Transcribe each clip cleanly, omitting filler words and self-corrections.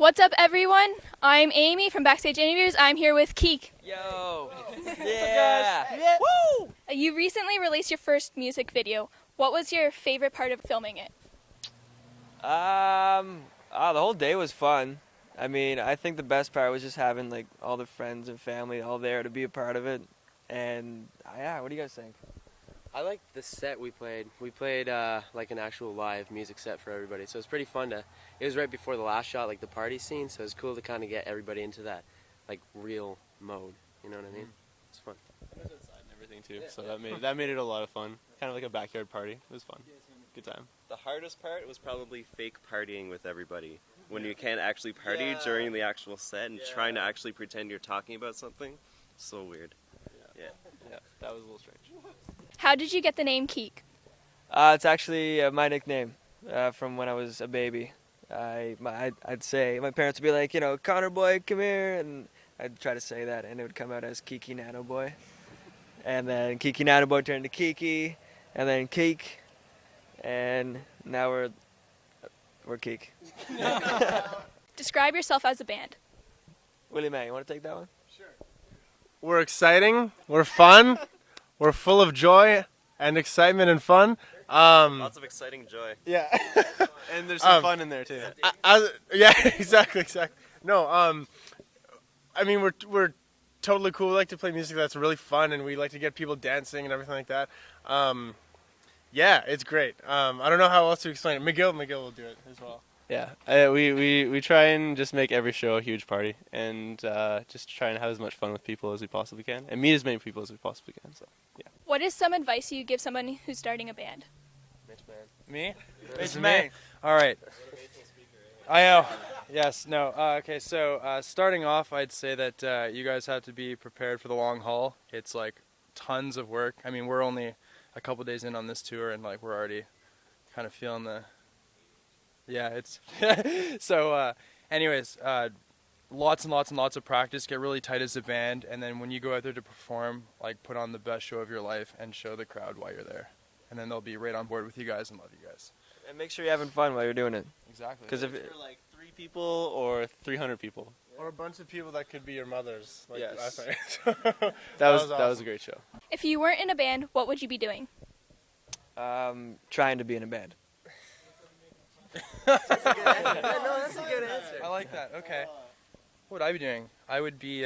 What's up, everyone? I'm Amy from Backstage Interviews. I'm here with Keek. Yo! Yeah! Woo! You recently released your first music video. What was your favorite part of filming it? The whole day was fun. I mean, I think the best part was just having like all the friends and family all there to be a part of it. And yeah, what do you guys think? I liked the set we played. We played like an actual live music set for everybody, so it was pretty fun to. It was right before the last shot, like the party scene, so it was cool to kind of get everybody into that, like real mode. You know what I mean? It's fun. It was outside and everything too, so that made it a lot of fun. Kind of like a backyard party. It was fun. Good time. The hardest part was probably fake partying with everybody. When you can't actually party during the actual set and trying to actually pretend you're talking about something. So weird. Yeah, that was a little strange. How did you get the name Keek? It's actually my nickname from when I was a baby. I'd say, my parents would be like, Connor boy, come here, and I'd try to say that, and it would come out as Kiki Nano Boy. And then Kiki Nano Boy turned to Kiki, and then Keek, and now we're Keek. Describe yourself as a band. Willie Mae, you want to take that one? We're exciting, we're fun, we're full of joy and excitement and fun. Lots of exciting joy. Yeah. And there's some fun in there too. Yeah, exactly. No, I mean, we're totally cool. We like to play music that's really fun, and we like to get people dancing and everything like that. Yeah, it's great. I don't know how else to explain it. McGill will do it as well. Yeah, we try and just make every show a huge party, and just try and have as much fun with people as we possibly can, and meet as many people as we possibly can. So yeah. What is some advice you give someone who's starting a band? Me? It's me. All right. I know. Yes. No. Okay. So starting off, I'd say that you guys have to be prepared for the long haul. It's like tons of work. I mean, we're only a couple days in on this tour, and like we're already kind of feeling the. Yeah. It's so. Anyways, lots and lots and lots of practice. Get really tight as a band, and then when you go out there to perform, like put on the best show of your life and show the crowd why you're there. And then they'll be right on board with you guys and love you guys. And make sure you're having fun while you're doing it. Exactly. Because if for like 3 people or 300 people. Or a bunch of people that could be your mothers. Like Yes. last night. That was was awesome. a great show. If you weren't in a band, what would you be doing? trying to be in a band. That's a good answer. I like that. Okay. What would I be doing? I would be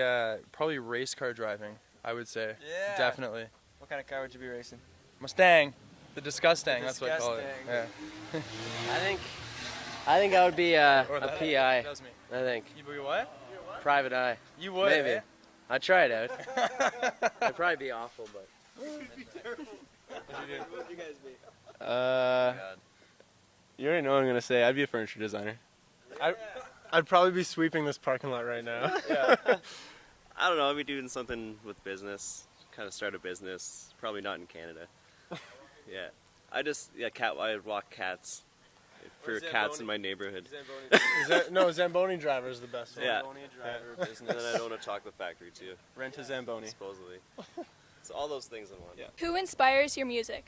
probably race car driving, I would say. Yeah. Definitely. What kind of car would you be racing? Mustang. The Disgustang, that's what I call it. Disgusting. Yeah. I think I would be a Or that. PI. That was me. I think You be what? private eye. You would, Maybe. eh? I'd try it out. I'd probably be awful, but. You already know what I'm gonna say. I'd be a furniture designer. I'd probably be sweeping this parking lot right now. I don't know, I'll be doing something with business. Kind of start a business. Probably not in Canada. Yeah. I walk cats. For cats in my neighborhood. Zamboni driver is the best one. Yeah. driver, And then I'd own a chocolate factory too, Rent a Zamboni. supposedly. So all those things in one. Yeah. Who inspires your music?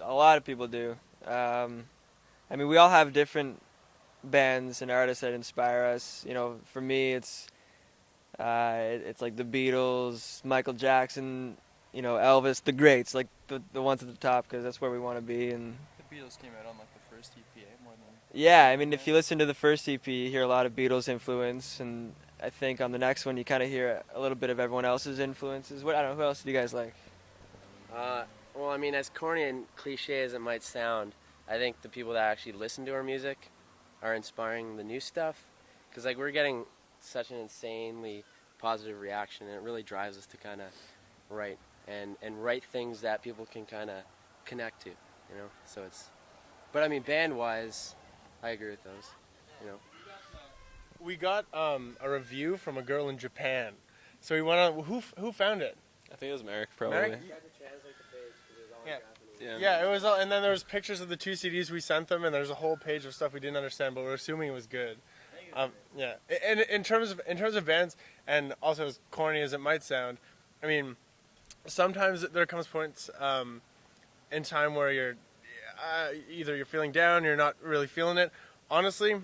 A lot of people do. I mean, we all have different bands and artists that inspire us. For me, it's like the Beatles, Michael Jackson, Elvis, the greats, like the ones at the top, because that's where we want to be. And The Beatles came out on like the first EP, more than. yeah, I mean, if you listen to the first EP, you hear a lot of Beatles influence, and I think on the next one you kind of hear a little bit of everyone else's influences. I don't know, who else do you guys like? Well, I mean, as corny and cliche as it might sound, I think the people that actually listen to our music are inspiring the new stuff. Because, like, we're getting such an insanely positive reaction, and it really drives us to kind of write and write things that people can kind of connect to, So it's... But, I mean, band-wise, I agree with those, We got a review from a girl in Japan. So we went on. Who found it? I think it was Merrick, probably. Merrick? Yeah, it was, and then there was pictures of the 2 CDs we sent them, and there's a whole page of stuff we didn't understand, but we're assuming it was good. Yeah, and in terms of bands, and also as corny as it might sound, I mean, sometimes there comes points in time where you're either you're feeling down, you're not really feeling it. Honestly,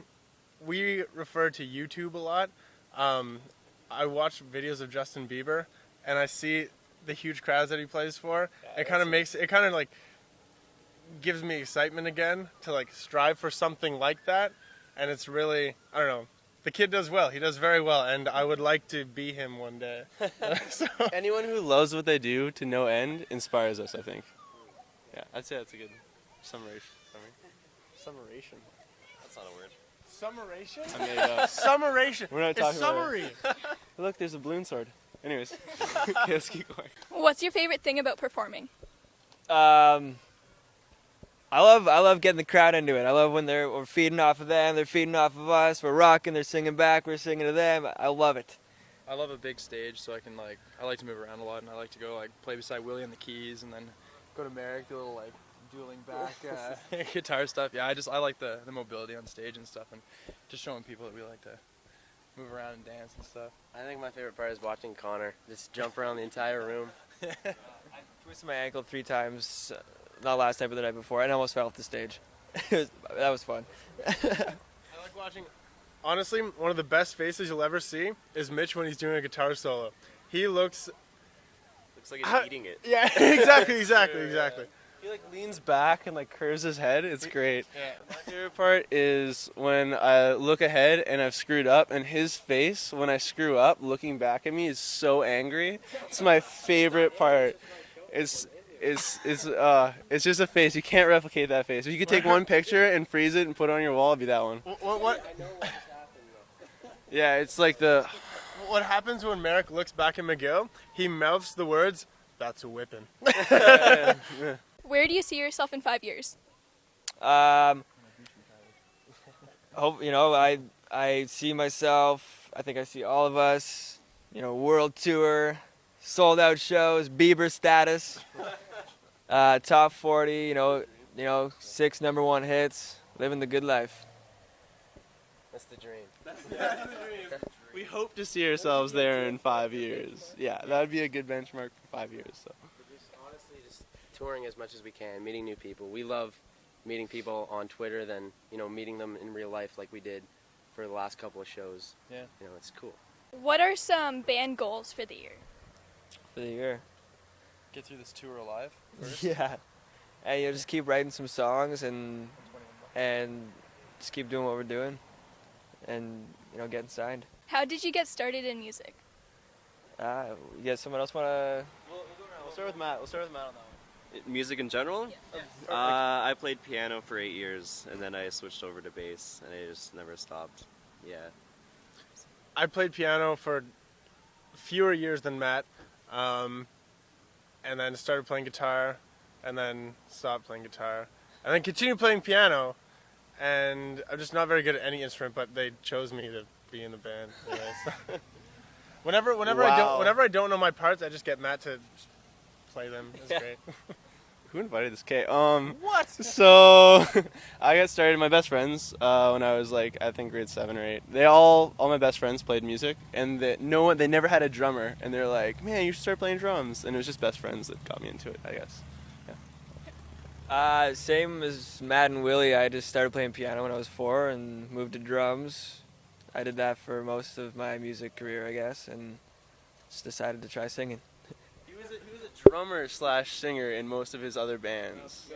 we refer to YouTube a lot. I watch videos of Justin Bieber, and I see the huge crowds that he plays for. It kind of like gives me excitement again to like strive for something like that. And it's really, I don't know. The kid does well. He does very well, and I would like to be him one day. So, Anyone who loves what they do to no end inspires us, I think. Yeah, I'd say that's a good summation. Summation. That's not a word. summaration? I made it up. Summaration. We're not It's talking about summary. Look, there's a balloon sword. Anyways, okay, let's keep going. What's your favorite thing about performing? I love getting the crowd into it. I love when we're feeding off of them, they're feeding off of us, we're rocking, they're singing back, we're singing to them. I love it. I love a big stage, so I like to move around a lot, and I like to go play beside Willie on the keys, and then go to Merrick, do a little dueling back guitar stuff. Yeah, I like the mobility on stage and stuff, and just showing people that we like to move around and dance and stuff. I think my favorite part is watching Connor just jump around the entire room. I twisted my ankle 3 times, not last night, but the night before, and I almost fell off the stage. That was fun. I like watching. Honestly, one of the best faces you'll ever see is Mitch when he's doing a guitar solo. He looks. Looks like he's eating it. Yeah, exactly. He leans back and curves his head. It's great. Yeah. My favorite part is when I look ahead and I've screwed up, and his face when I screw up, looking back at me, is so angry. It's my favorite part. It's just a face. You can't replicate that face. If you could take one picture and freeze it and put it on your wall, it'd be that one. What Yeah, it's like the. What happens when Merrick looks back at McGill? He mouths the words, "That's a whippin'." Where do you see yourself in 5 years? Hope I see myself. I think I see all of us. World tour, sold out shows, Bieber status, top 40. 6 #1 hits, living the good life. That's the dream. We hope to see ourselves there in 5 years. Yeah, that would be a good benchmark for 5 years. So. Honestly, just touring as much as we can, meeting new people. We love meeting people on Twitter than, meeting them in real life like we did for the last couple of shows. Yeah. It's cool. What are some band goals for the year? For the year. Get through this tour alive first. Yeah. And just keep writing some songs and just keep doing what we're doing and getting signed. How did you get started in music? You guys, someone else wanna? We'll start with Matt. on that one. Music in general? I played piano for 8 years, and then I switched over to bass, and I just never stopped. Yeah. I played piano for fewer years than Matt, and then started playing guitar, and then stopped playing guitar, and then continued playing piano, and I'm just not very good at any instrument, but they chose me to be in the band. Anyway, so. Whenever I don't know my parts, I just get Matt to play them. It's great. Who invited this kid? What? So, I got started. My best friends when I was I think grade 7 or 8. All my best friends played music, and they never had a drummer. And they're like, "Man, you should start playing drums." And it was just best friends that got me into it, I guess. Yeah. Same as Matt and Willie. I just started playing piano when I was 4 and moved to drums. I did that for most of my music career, I guess, and just decided to try singing. He was a drummer / singer in most of his other bands.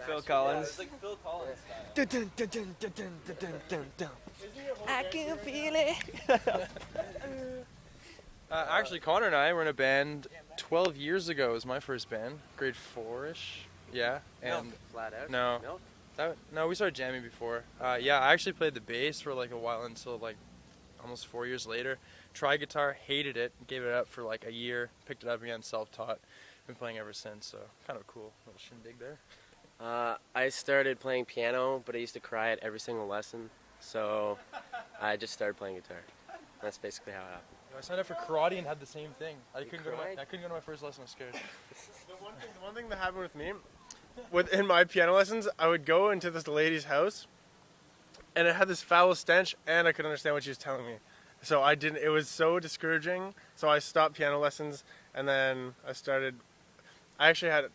Phil Collins. It's like Phil Collins style. Dun, dun, dun, dun, dun, dun, dun, dun, dun. I can feel it. Actually, Connor and I were in a band 12 years ago. It was my first band, grade 4-ish. Yeah. And Flat out? No. No, we started jamming before. Yeah, I actually played the bass for a while until almost 4 years later. Tried guitar, hated it, gave it up for a year, picked it up again, self-taught. Been playing ever since, so kind of cool little shindig there. I started playing piano, but I used to cry at every single lesson, so I just started playing guitar. That's basically how it happened. I signed up for karate and had the same thing. I couldn't go cried? to my first lesson. I was scared. The one thing that happened with me, in my piano lessons, I would go into this lady's house, and it had this foul stench, and I couldn't understand what she was telling me. So it was so discouraging, so I stopped piano lessons, and then I actually had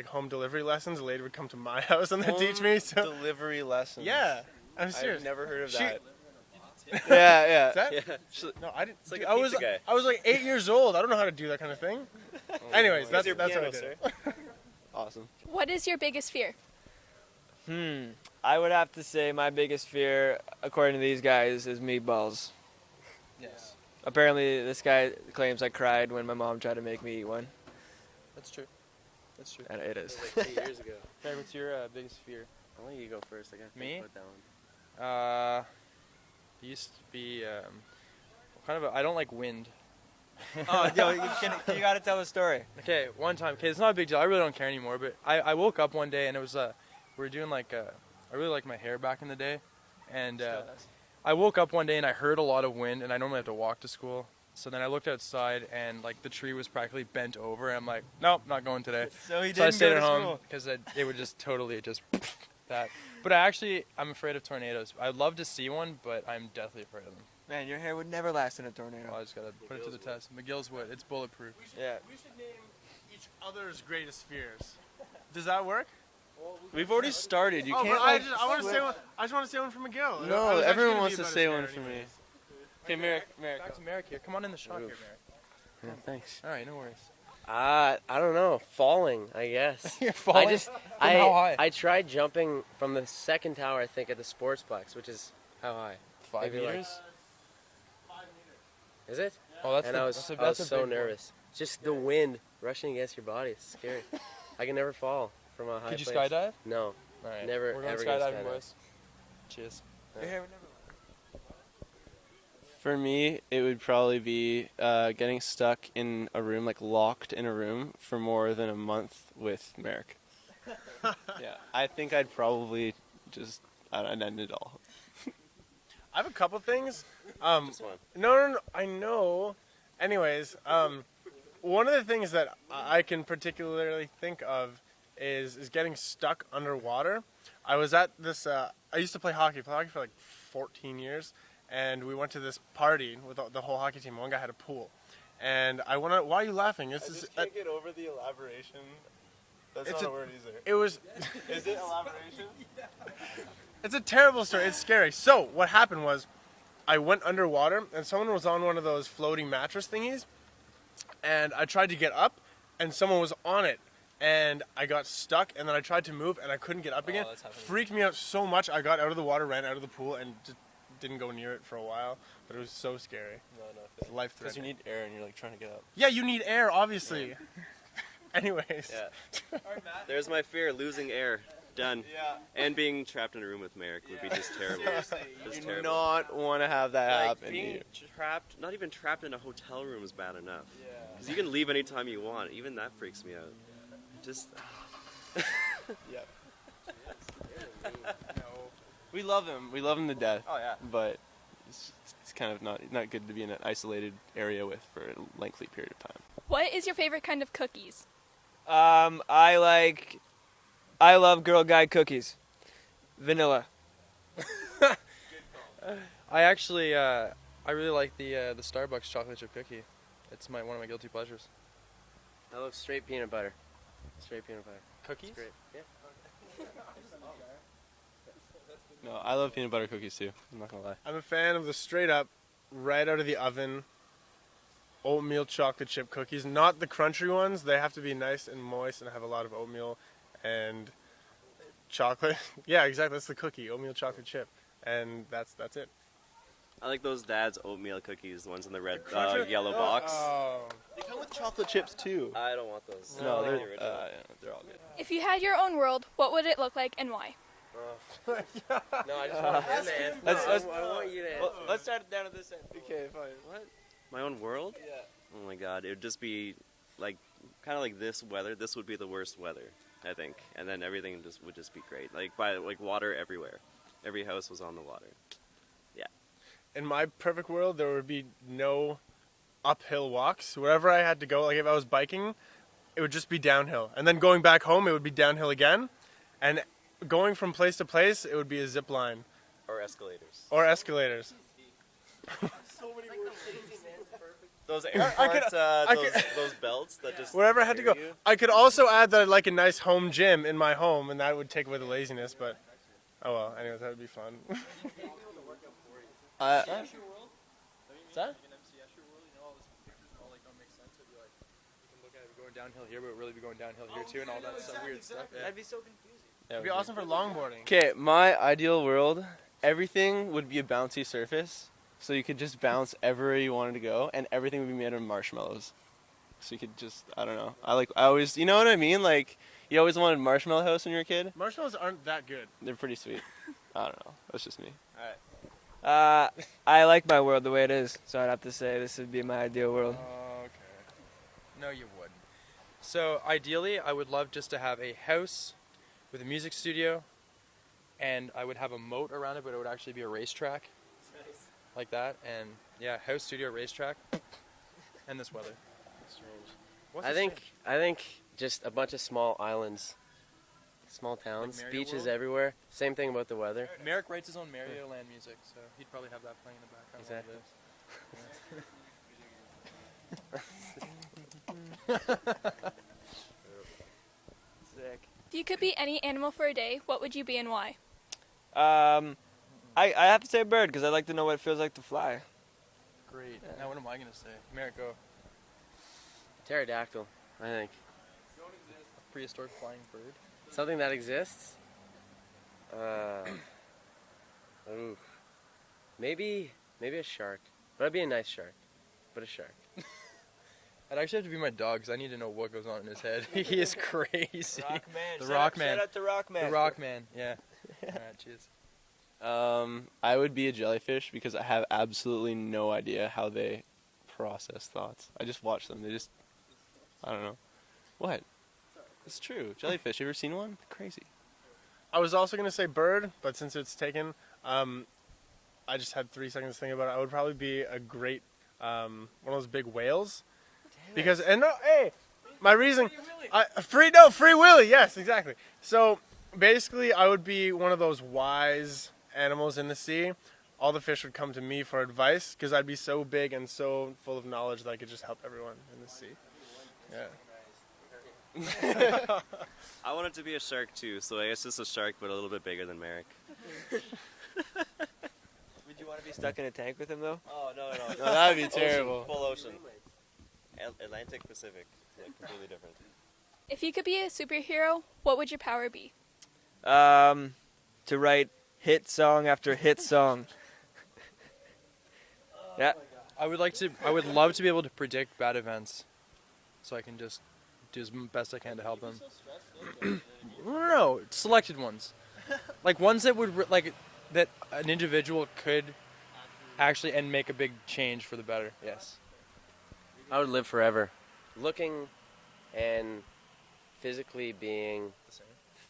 home delivery lessons. A lady would come to my house and then teach me. So Delivery lessons. yeah, I'm serious. I've never heard of that. Yeah. Is that? Yeah. No, I didn't. It's like dude, a pizza guy. I was like 8 years old. I don't know how to do that kind of thing. Anyways, that's your what I piano, did. Awesome. What is your biggest fear? I would have to say my biggest fear, according to these guys, is meatballs. Yes, Apparently, this guy claims I cried when my mom tried to make me eat one, that's true. That's true. and it is. Like 3 years ago. Okay, what's your biggest fear? I'll let you go first. I gotta Me? think about that one. Used to be I don't like wind. Oh, yo, you got to tell the story. Okay, one time. Okay, it's not a big deal. I really don't care anymore. But I woke up one day and it was we were doing like I really liked my hair back in the day, and I woke up one day and I heard a lot of wind, and I normally have to walk to school. So then I looked outside and like the tree was practically bent over, and I'm like, nope, not going today. So he So I didn't stayed go at to home school. because it would just totally just that. But I'm afraid of tornadoes. I'd love to see one, but I'm deathly afraid of them. Man, your hair would never last in a tornado. Well, I just gotta put it to the test. McGill's wood. It's bulletproof. Yeah. We should name each other's greatest fears. Does that work? We've already started. You Oh, can't. but I Like, just want to say one. I just want to say one for McGill. I no, was actually everyone gonna wants be to about say his one hair for me. anyways. Okay, Merrick. Back to Merrick here. Come on in the shot here, Merrick. Yeah, thanks. All right, no worries. I don't know. Falling, I guess. You're falling. I just From how high? I tried jumping from the second tower, I think, at the Sportsplex, which is how high? 5 maybe like- meters. Is it? Oh, that's And the, I was that's a, I was that's a so big one. nervous. Just the wind rushing against your body. It's scary. I can never fall from a high Could you place. skydive? No. All right. Never, We're going ever gonna skydiving, skydive. boys. Cheers. Your hair would never For me, it would probably be getting stuck in a room, like locked in a room for more than a month with Merrick. Yeah, I think I'd probably just I'd end it all. I have a couple things. Just one. No, I know. Anyways, one of the things that I can particularly think of is getting stuck underwater. I was at this. I used to play hockey for like 14 years, and we went to this party with the whole hockey team. One guy had a pool, and I went out. Why are you laughing? This is. get over the elaboration. That's It's not a word either. It was. Is it elaboration? It's a terrible story. It's scary. So what happened was, I went underwater, and someone was on one of those floating mattress thingies, and I tried to get up, and someone was on it, and I got stuck, and then I tried to move, and I couldn't get up again. that's happening. Freaked me out so much. I got out of the water, ran out of the pool, and just didn't go near it for a while. But it was so scary. It's life Because you threatening. need air and you're like trying to get up. Yeah, you need air, obviously. Anyways. Yeah. There's my fear, losing air. Done. Yeah. And being trapped in a room with Merrick would be just terrible. Just You do terrible. not want to have that Like, happen to being you. trapped, not even trapped in a hotel room is bad enough. Yeah. Because you can leave anytime you want. Even that freaks me out. Just, Yeah. We love him. We love him to death. Oh, yeah. But it's kind of not good to be in an isolated area with for a lengthy period of time. What is your favorite kind of cookies? I love Girl Guide cookies. Vanilla. I actually, I really like the Starbucks chocolate chip cookie. It's one of my guilty pleasures. I love straight peanut butter. Straight peanut butter. Cookies? It's great. Yeah. No, I love peanut butter cookies too. I'm not gonna lie. I'm a fan of the straight up, right out of the oven, oatmeal chocolate chip cookies. Not the crunchy ones. They have to be nice and moist and have a lot of oatmeal and chocolate. Yeah, exactly. That's the cookie, oatmeal chocolate chip, and that's it. I like those Dad's oatmeal cookies, the ones in the red, Crunch- yellow box. Oh. They come with chocolate chips too. I don't want those. No, I like they're the original. they're all good. If you had your own world, what would it look like and why? No, I just want him to answer. Let's- I want you to answer. Well, let's start it down at this end. Okay, fine. What? My own world? Yeah. Oh my god, it would just be like, kind of like this weather. This would be the worst weather, I think. And then everything would just be great. Like water everywhere. Every house was on the water. In my perfect world, there would be no uphill walks. Wherever I had to go, like if I was biking, it would just be downhill. And then going back home, it would be downhill again. And going from place to place, it would be a zip line Or escalators. or escalators. Those air I could- those belts that just Wherever I had to go. carry you. I could also add that I'd like a nice home gym in my home, and that would take away the laziness. But oh well. Anyways, that would be fun. What's that? Going downhill here, but really be going downhill here too, and all that stuff, weird stuff. Yeah. That'd be so confusing. It'd be awesome for longboarding. Okay, my ideal world, everything would be a bouncy surface, so you could just bounce everywhere you wanted to go, and everything would be made of marshmallows. So you could just, I don't know. I always, you know what I mean? Like, you always wanted Marshmallow House when you were a kid? Marshmallows aren't that good. They're pretty sweet. I don't know. That's just me. I like my world the way it is, so I'd have to say this would be my ideal world. Okay. No, you wouldn't. So ideally, I would love just to have a house with a music studio, and I would have a moat around it, but it would actually be a racetrack, like that. And yeah, house, studio, racetrack, and this weather. What's I it think say? just a bunch of small islands, small towns, Mario beaches World? everywhere. Same thing about the weather. Merrick writes his own Mario Land music, so he'd probably have that playing in the background. while he Exactly. Sick. If you could be any animal for a day, what would you be and why? I have to say bird because I like to know what it feels like to fly. Great. Now what am I gonna say? Merrick, go. Pterodactyl, I think. A prehistoric flying bird. Something that exists? Ooh. Maybe a shark. But I'd be a nice shark. But a shark. I'd actually have to be my dog because I need to know what goes on in his head. He is crazy. Rockman. The Rockman. Shout out to Rockman. The Rockman, yeah. Alright, cheers. I would be a jellyfish because I have absolutely no idea how they process thoughts. I just watch them. I don't know. What? It's true. Jellyfish. You ever seen one? Crazy. I was also going to say bird, but since it's taken, I just had 3 seconds to think about it. I would probably be a great, one of those big whales. Because, and no, hey, my reason, Free Willy, yes, exactly. So, basically, I would be one of those wise animals in the sea. All the fish would come to me for advice, because I'd be so big and so full of knowledge that I could just help everyone in the sea. Yeah. I wanted to be a shark too, so I guess it's a shark, but a little bit bigger than Merrick. Would you want to be stuck in a tank with him though? Oh no, No, that'd be terrible. Full ocean. Atlantic, Pacific, like completely different. If you could be a superhero, what would your power be? To write hit song after hit song. Yeah. I would love to be able to predict bad events, so I can just do as best I can to help them. No, selected ones, like ones that would that an individual could actually and make a big change for the better. Yes. I would live forever. Looking and physically being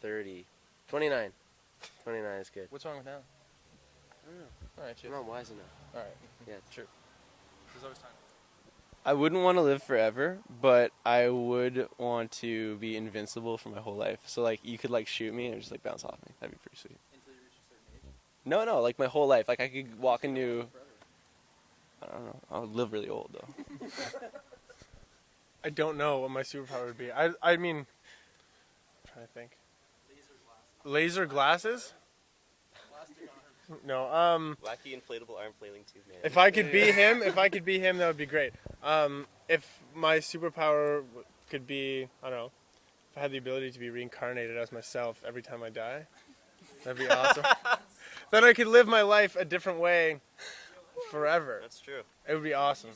30. 29. 29 is good. What's wrong with now? I don't know. All right, I'm cheers. not wise enough. All right. Yeah. True. There's always time. I wouldn't want to live forever, but I would want to be invincible for my whole life. So like you could like shoot me and just like bounce off me. That'd be pretty sweet. Until you reach a certain age. No, like my whole life. Like I could walk into. I don't know. I would live really old though. I don't know what my superpower would be. I mean, I'm trying to think. Laser glasses? No. Wacky inflatable arm flailing tube man. If I could be him, that would be great. If my superpower could be, I don't know, if I had the ability to be reincarnated as myself every time I die, that'd be awesome. Then I could live my life a different way forever. That's true. It would be awesome.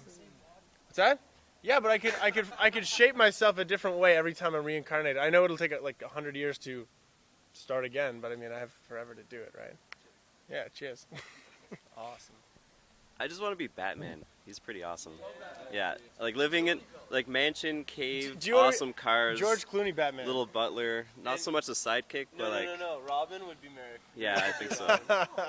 What's that? Yeah, but I could shape myself a different way every time I'm reincarnated. I know it'll take like 100 years to start again, but I mean I have forever to do it, right? Yeah, cheers. Awesome. I just want to be Batman. He's pretty awesome. Yeah, like living in like mansion, cave, Do you wanna- awesome cars, George Clooney Batman. little butler. Not so much a sidekick, but like No. Robin would be Merrick. yeah, I think so.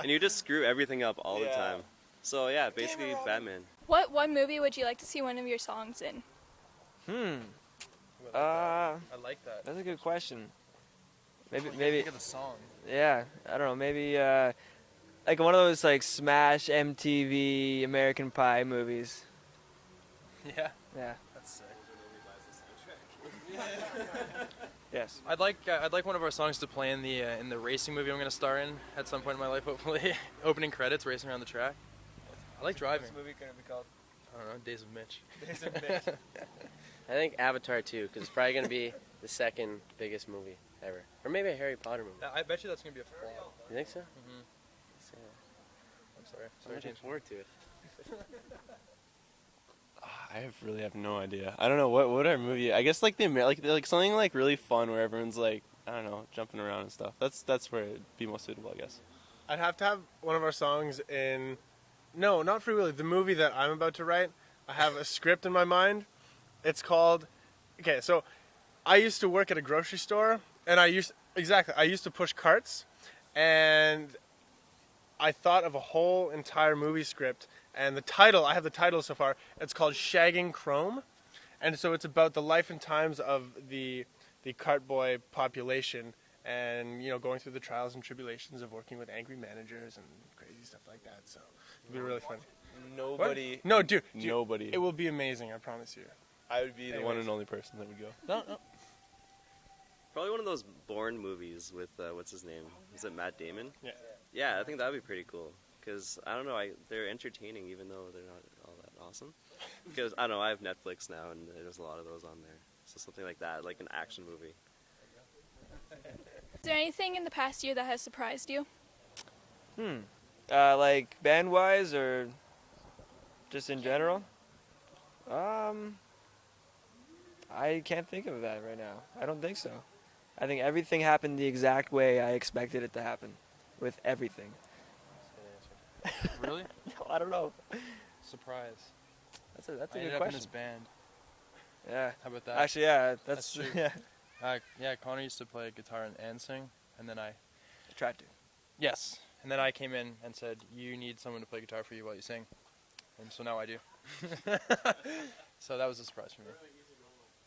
And you just screw everything up all the Yeah. time. So yeah, basically Batman. What one movie would you like to see one of your songs in? I like that. That's a good question. Maybe Think of the song. yeah, I don't know, maybe like one of those like Smash MTV American Pie movies. Yeah. Yeah. That's sick. Yes. I'd like one of our songs to play in the racing movie I'm gonna star in at some point in my life, hopefully. Opening credits, racing around the track. I like driving. What's the movie gonna be called? I don't know, Days of Mitch. Days of Mitch. I think Avatar 2, because it's probably going to be the second biggest movie ever. Or maybe a Harry Potter movie. I bet you that's going to be a flop. You think so? Mm-hmm. So, I'm sorry. I'm looking forward to it. I really have no idea. I don't know what our movie. I guess like like something like really fun where everyone's like, I don't know, jumping around and stuff. That's where it'd be most suitable, I guess. I'd have to have one of our songs in. No, not Free Willy. The movie that I'm about to write. I have a script in my mind. It's called. Okay, so I used to work at a grocery store, and I used to push carts, and I thought of a whole entire movie script. And the title, I have the title so far. It's called Shagging Chrome, and so it's about the life and times of the cart boy population, and going through the trials and tribulations of working with angry managers and crazy stuff like that. So it'll be really fun. Nobody. What? No, dude. Nobody. It will be amazing. I promise you. I would be the one and only person that would go. No. Probably one of those Bourne movies with what's his name? Is it Matt Damon? Yeah. Yeah, I think that would be pretty cool. Because I don't know, they're entertaining even though they're not all that awesome. Because I don't know, I have Netflix now and there's a lot of those on there. So something like that, like an action movie. Is there anything in the past year that has surprised you? Like band-wise or just in general? I can't think of that right now. I don't think so. I think everything happened the exact way I expected it to happen, with everything. Really? No, I don't know. Surprise. That's a I good ended up in question. his band. Yeah. How about that? Actually, yeah, That's true. yeah. Yeah, Connor used to play guitar and sing, and then I tried to. Yes, and then I came in and said, you need someone to play guitar for you while you sing, and so now I do. So that was a surprise for me.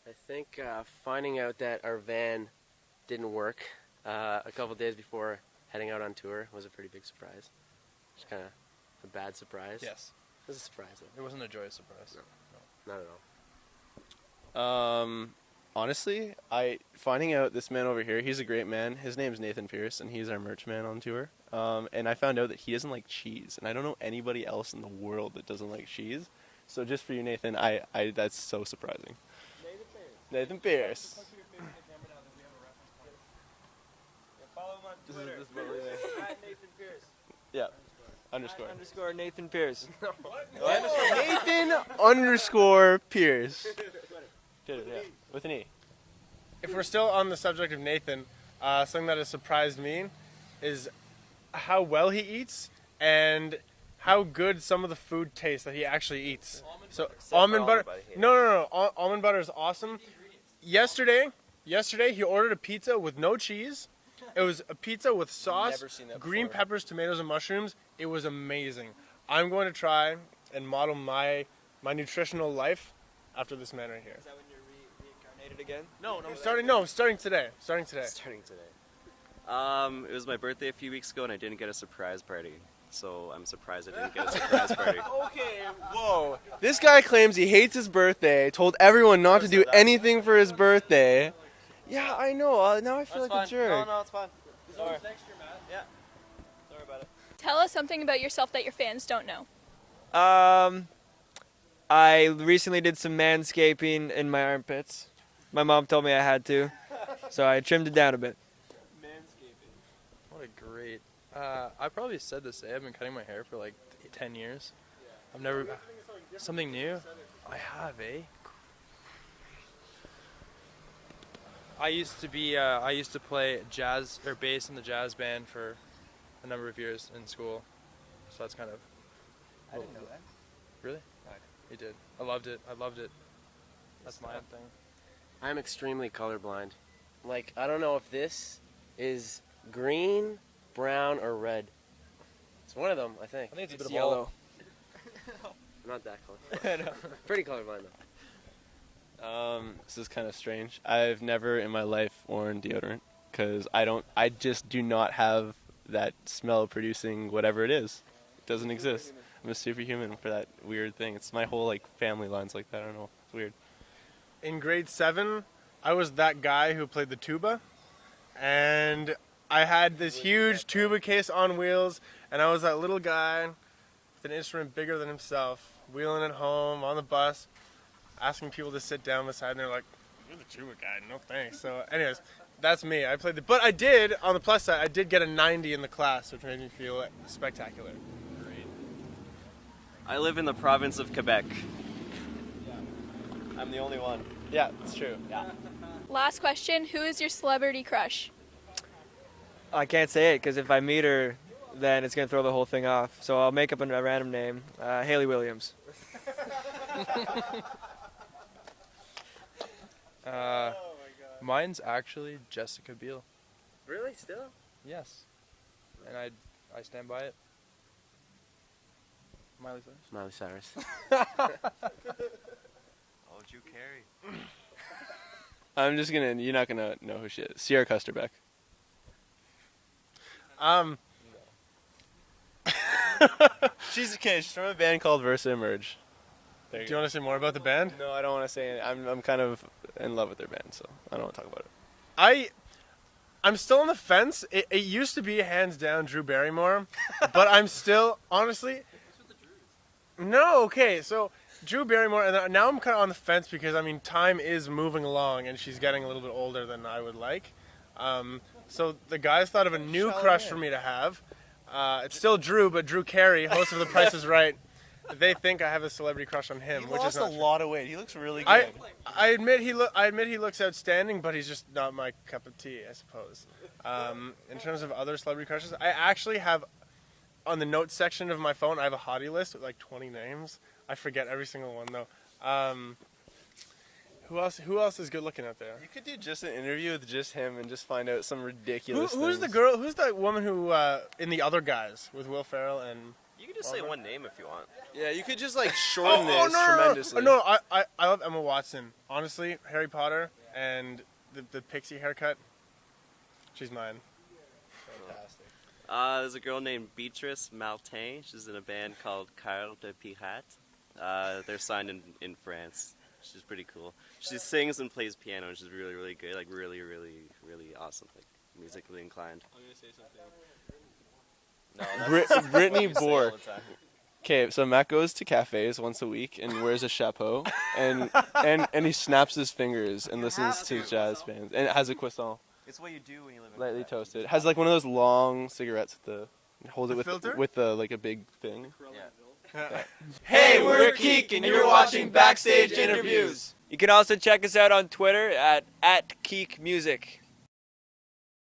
I think finding out that our van didn't work a couple days before heading out on tour was a pretty big surprise. Just kind of a bad surprise. Yes, It was a surprise, though. it wasn't a joyous surprise. Not at all. Honestly, finding out this man over here, he's a great man. His name's Nathan Pierce, and he's our merch man on tour. And I found out that he doesn't like cheese, and I don't know anybody else in the world that doesn't like cheese. So just for you, Nathan, I that's so surprising. Nathan Pierce. Follow him on Twitter. Nathan Pierce. Yeah. Underscore. Underscore Nathan Pierce. Nathan underscore Pierce. Twitter, yeah. With an E. If we're still on the subject of Nathan, something that has surprised me is how well he eats and how good some of the food tastes that he actually eats. So almond butter. No. Almond butter is awesome. Yesterday he ordered a pizza with no cheese. It was a pizza with sauce, Never seen that green before. peppers, tomatoes, and mushrooms. It was amazing. I'm going to try and model my nutritional life after this man right here. Is that when you're reincarnated again? No, I'm starting today. Starting today. It was my birthday a few weeks ago and I didn't get a surprise party. So I'm surprised I didn't get a surprise party. Okay, whoa. This guy claims he hates his birthday, told everyone not to do anything for his birthday. Yeah, I know. Now I feel like a jerk. No, it's fine. Sorry. Yeah. Sorry about it. Tell us something about yourself that your fans don't know. I recently did some manscaping in my armpits. My mom told me I had to, so I trimmed it down a bit. What a great. I probably said this today. I've been cutting my hair for like 10 years. I've never. Something new? I have, eh? I used to play jazz or bass in the jazz band for a number of years in school. So that's kind of. I didn't know that. Really? You did. I loved it. That's my thing. I'm extremely colorblind. Like, I don't know if this is green, brown, or red. It's one of them, I think. I think it's a bit It's of yellow. I'm not that colorblind. Pretty colorblind, though. This is kind of strange. I've never in my life worn deodorant because I just do not have that smell producing whatever it is. It doesn't exist. I'm a superhuman for that weird thing. It's my whole like family lines like that. I don't know. It's weird. In grade 7, I was that guy who played the tuba, and I had this huge tuba case on wheels, and I was that little guy with with an instrument bigger than himself, wheeling it home on the bus, asking people to sit down beside him. They're like, "You're the tuba guy, no thanks." So, anyways, that's me. I played but I did, on the plus side, I did get a 90 in the class, which made me feel spectacular. I live in the province of Quebec. I'm the only one. Yeah, it's true. Last question, who is your celebrity crush? I can't say it because if I meet her, then it's gonna throw the whole thing off. So I'll make up a random name. Haley Williams. Mine's actually Jessica Biel. Really? Still? Yes, and I stand by it. Miley Cyrus. Miley Cyrus. Oh, Drew Carey. You're not gonna know who she is. Sierra Custerbeck. She's from a band called Versa Emerge. Do you want to say more about the band? No, I don't want to say it. I'm kind of in love with their band, so I don't want to talk about it. I'm still on the fence. It used to be hands down Drew Barrymore, but I'm still, honestly... No, okay, so Drew Barrymore, and now I'm kind of on the fence because, I mean, time is moving along and she's getting a little bit older than I would like. So the guys thought of a new crush for me to have. It's still Drew, but Drew Carey, host of The Price is Right. They think I have a celebrity crush on him, which is not true. lot of weight. He looks really good. I admit he looks outstanding, but he's just not my cup of tea, I suppose. In terms of other celebrity crushes, I actually have, on the notes section of my phone, I have a hottie list with like 20 names. I forget every single one though. Who else is good looking out there? You could do just an interview with just him and just find out some ridiculous Who's the girl? Who's that woman who in The Other Guys with Will Ferrell and? You can just say one name if you want. Yeah, you could just like shorten this tremendously. No, I love Emma Watson. Honestly, Harry Potter and the pixie haircut. She's mine. Fantastic. There's a girl named Beatrice Martin. She's in a band called Carl de Pirate. They're signed in France. She's pretty cool. She sings and plays piano, and she's really, really good. Like, really, really, really awesome. Like, musically inclined. I'm going to say something. No, Brittany Bork. Okay, so Matt goes to cafes once a week and wears a chapeau, and he snaps his fingers and listens to jazz bands, and it has a croissant. It's what you do when you live in Lightly toasted. It has like one of those long cigarettes with hold it with like a big thing. Yeah. Hey, we're Keek, and you're watching Backstage Interviews. You can also check us out on Twitter at Keek Music.